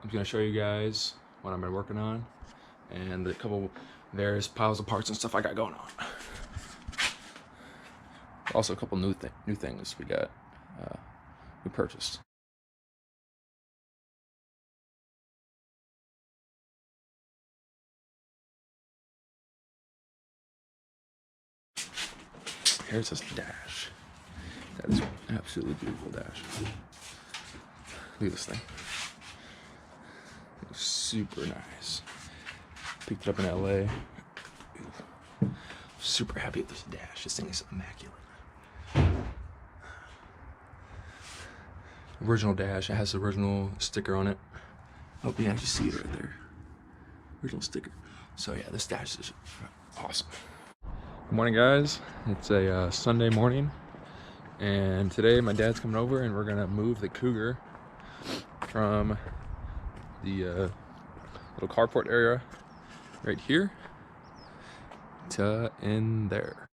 I'm gonna show you guys what I've been working on and the couple various piles of parts and stuff I got going on. Also a couple new things we purchased. Here's this dash. That is an absolutely beautiful dash. Look at this thing. It's super nice. Picked it up in LA. Super happy with this dash. This thing is immaculate. Original dash. It has the original sticker on it. Oh yeah, you see it right there. Original sticker. So yeah, this dash is awesome. Good morning, guys. It's a Sunday morning, and today my dad's coming over, and we're gonna move the Cougar from the little carport area right here to in there.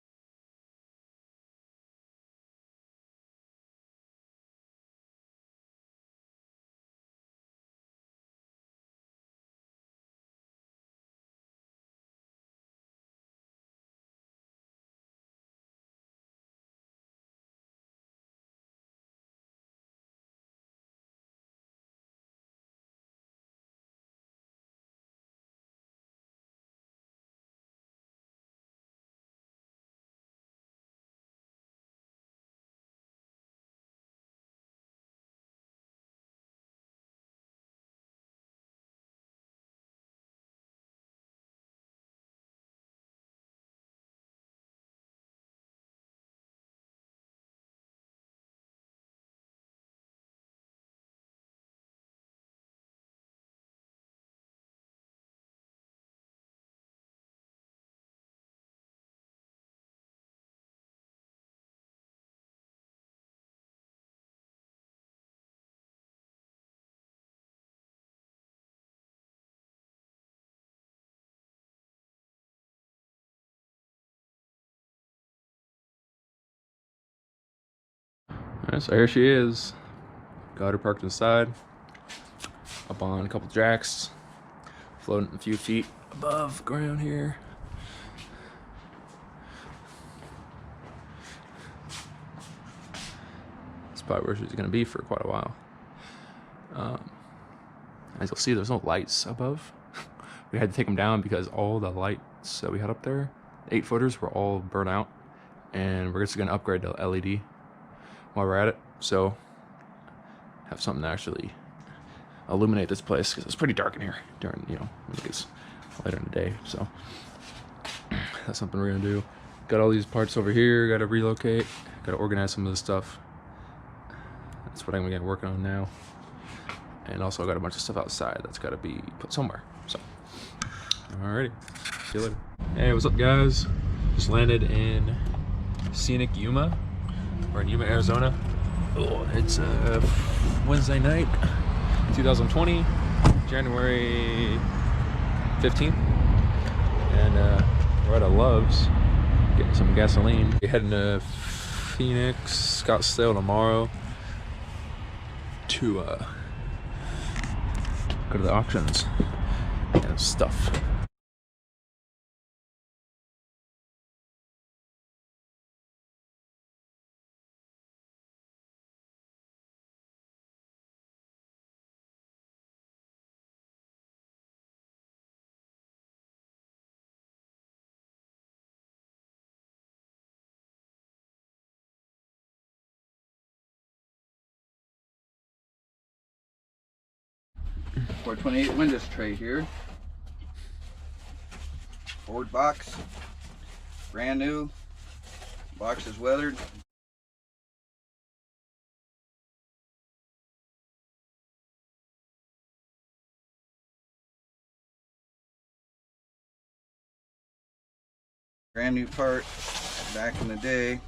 Alright, so here she is. Got her parked inside, up on a couple jacks, floating a few feet above ground here. That's probably where she's gonna be for quite a while. As you'll see, there's no lights above. We had to take them down because all the lights that we had up there, the 8-footers, were all burnt out, and we're just gonna upgrade to LED while we're at it. So have something to actually illuminate this place, because it's pretty dark in here during, you know, when it gets later in the day. So that's something we're gonna do. Got all these parts over here, gotta relocate, gotta organize some of this stuff. That's what I'm gonna get working on now. And also I got a bunch of stuff outside that's gotta be put somewhere. So alrighty, see you later. Hey, what's up, guys? Just landed in scenic Yuma. We're in Yuma, Arizona. Oh, it's Wednesday night, 2020, January 15th, and we're at a Love's getting some gasoline. We're heading to Phoenix, Scottsdale tomorrow to go to the auctions and stuff. .428 windows tray here. Ford box, brand new. Box is weathered. Brand new part, back in the day.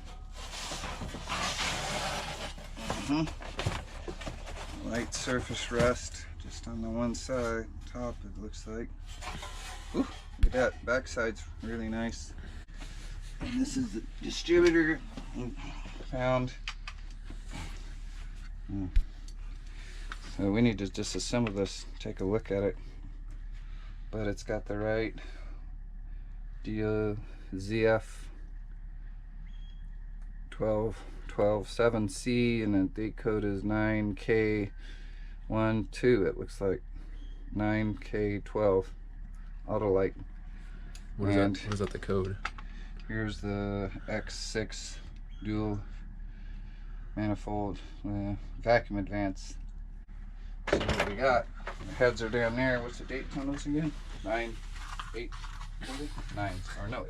Light surface rust. Just on the one side, top it looks like. Ooh, look at that, backside's really nice. And this is the distributor found. So we need to disassemble this, take a look at it. But it's got the right ZF 12127C, and the date code is 9K12. It looks like 9K12 Autolite. What is that the code? Here's the X6 dual manifold vacuum advance. So what we got, the heads are down there. What's the date on those again? 9, 8, 9, or no,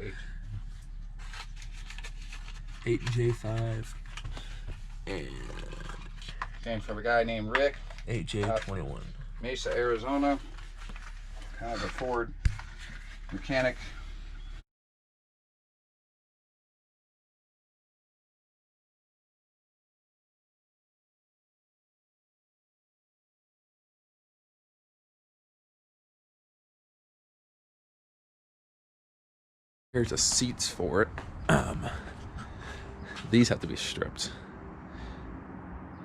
8. 8J5 and Came from a guy named Rick. 8J21. Mesa, Arizona. Kind of a Ford mechanic. Here's the seats for it. These have to be stripped.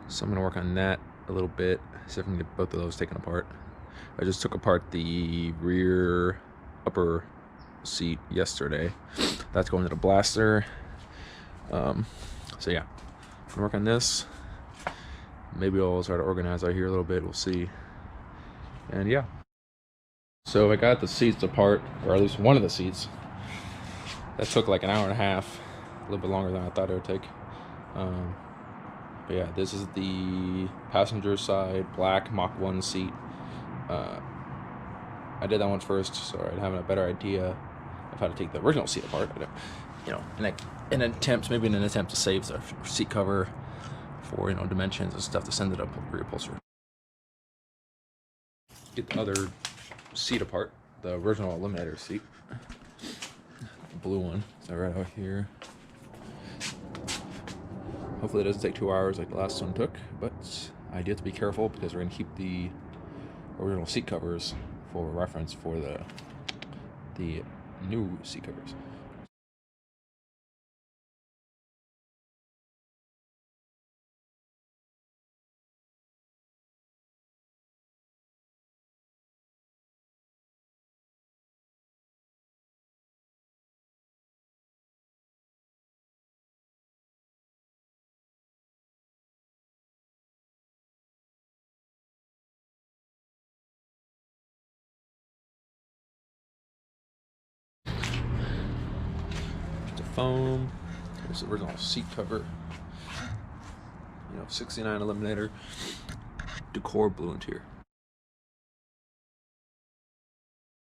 So I'm gonna work on that a little bit, see if I can get both of those taken apart. I just took apart the rear upper seat yesterday. That's going to the blaster. So yeah, I'm gonna work on this. Maybe I'll try to organize out here a little bit, we'll see. And yeah. So I got the seats apart, or at least one of the seats. That took like an hour and a half, a little bit longer than I thought it would take. But yeah, this is the passenger side black Mach 1 seat. I did that one first, so I'd have a better idea of how to take the original seat apart. You know, in an attempt to save the seat cover for, you know, dimensions and stuff to send it up reupholster. Get the other seat apart, the original Eliminator seat. Blue one, so right out here. Hopefully it doesn't take 2 hours like the last one took, but I do have to be careful because we're going to keep the original seat covers for reference for the new seat covers. Foam. Here's the original seat cover. You know, 69 Eliminator. Decor blue interior.